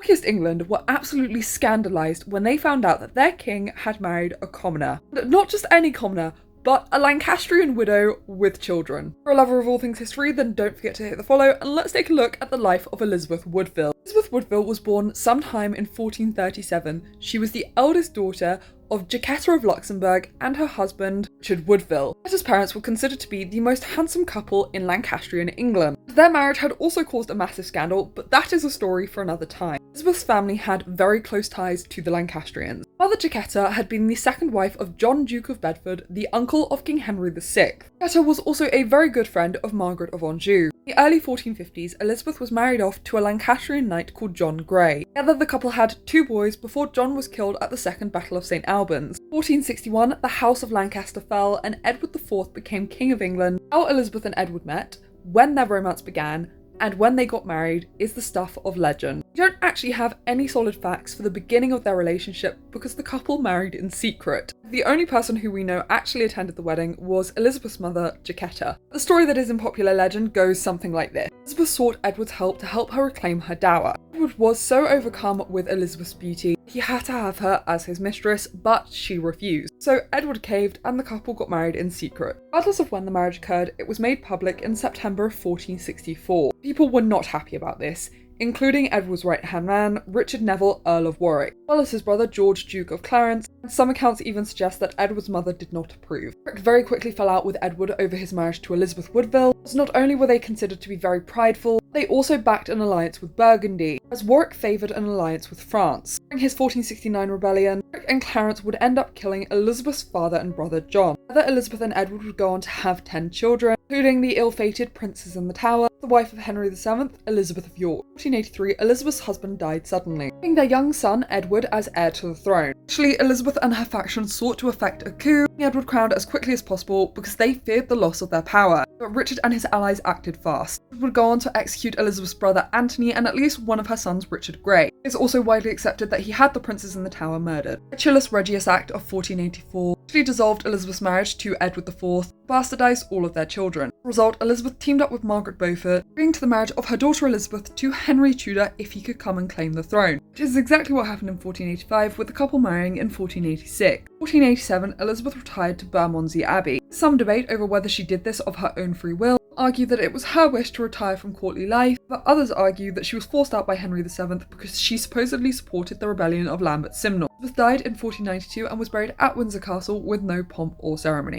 Yorkist England were absolutely scandalised when they found out that their king had married a commoner. Not just any commoner, but a Lancastrian widow with children. For a lover of all things history, then don't forget to hit the follow, and let's take a look at the life of Elizabeth Woodville. Elizabeth Woodville was born sometime in 1437. She was the eldest daughter of Jacquetta of Luxembourg and her husband, Richard Woodville. Jacquetta's parents were considered to be the most handsome couple in Lancastrian England. Their marriage had also caused a massive scandal, but that is a story for another time. Elizabeth's family had very close ties to the Lancastrians. Mother Jacquetta had been the second wife of John, Duke of Bedford, the uncle of King Henry VI. Jacquetta was also a very good friend of Margaret of Anjou. In the early 1450s, Elizabeth was married off to a Lancastrian knight called John Grey. Together, the couple had 2 boys before John was killed at the Second Battle of St. Albans. In 1461, the House of Lancaster fell and Edward IV became King of England. How Elizabeth and Edward met, when their romance began, and when they got married is the stuff of legend. We don't actually have any solid facts for the beginning of their relationship because the couple married in secret. The only person who we know actually attended the wedding was Elizabeth's mother, Jacquetta. The story that is in popular legend goes something like this. Elizabeth sought Edward's help to help her reclaim her dower. Edward was so overcome with Elizabeth's beauty, he had to have her as his mistress, but she refused. So Edward caved and the couple got married in secret. Regardless of when the marriage occurred, it was made public in September of 1464. People were not happy about this, including Edward's right-hand man, Richard Neville, Earl of Warwick, as well as his brother George, Duke of Clarence, and some accounts even suggest that Edward's mother did not approve. Warwick very quickly fell out with Edward over his marriage to Elizabeth Woodville, as not only were they considered to be very prideful, they also backed an alliance with Burgundy, as Warwick favoured an alliance with France. During his 1469 rebellion, Warwick and Clarence would end up killing Elizabeth's father and brother John. Together, Elizabeth and Edward would go on to have 10 children, including the ill-fated Princess in the Tower, the wife of Henry VII, Elizabeth of York. In 1483, Elizabeth's husband died suddenly, leaving their young son, Edward, as heir to the throne. Actually, Elizabeth and her faction sought to effect a coup, getting Edward crowned as quickly as possible because they feared the loss of their power. But Richard and his allies acted fast. Edward would go on to execute Elizabeth's brother Anthony and at least one of her sons, Richard Grey. It is also widely accepted that he had the princes in the Tower murdered. The Chillis Regius Act of 1484 actually dissolved Elizabeth's marriage to Edward IV, bastardized all of their children. As a result, Elizabeth teamed up with Margaret Beaufort, agreeing to the marriage of her daughter Elizabeth to Henry Tudor if he could come and claim the throne, which is exactly what happened in 1485, with the couple marrying in 1486. In 1487, Elizabeth retired to Bermondsey Abbey. Some debate over whether she did this of her own free will, argue that it was her wish to retire from courtly life, but others argue that she was forced out by Henry VII because she supposedly supported the rebellion of Lambert Simnel. Elizabeth died in 1492 and was buried at Windsor Castle with no pomp or ceremony.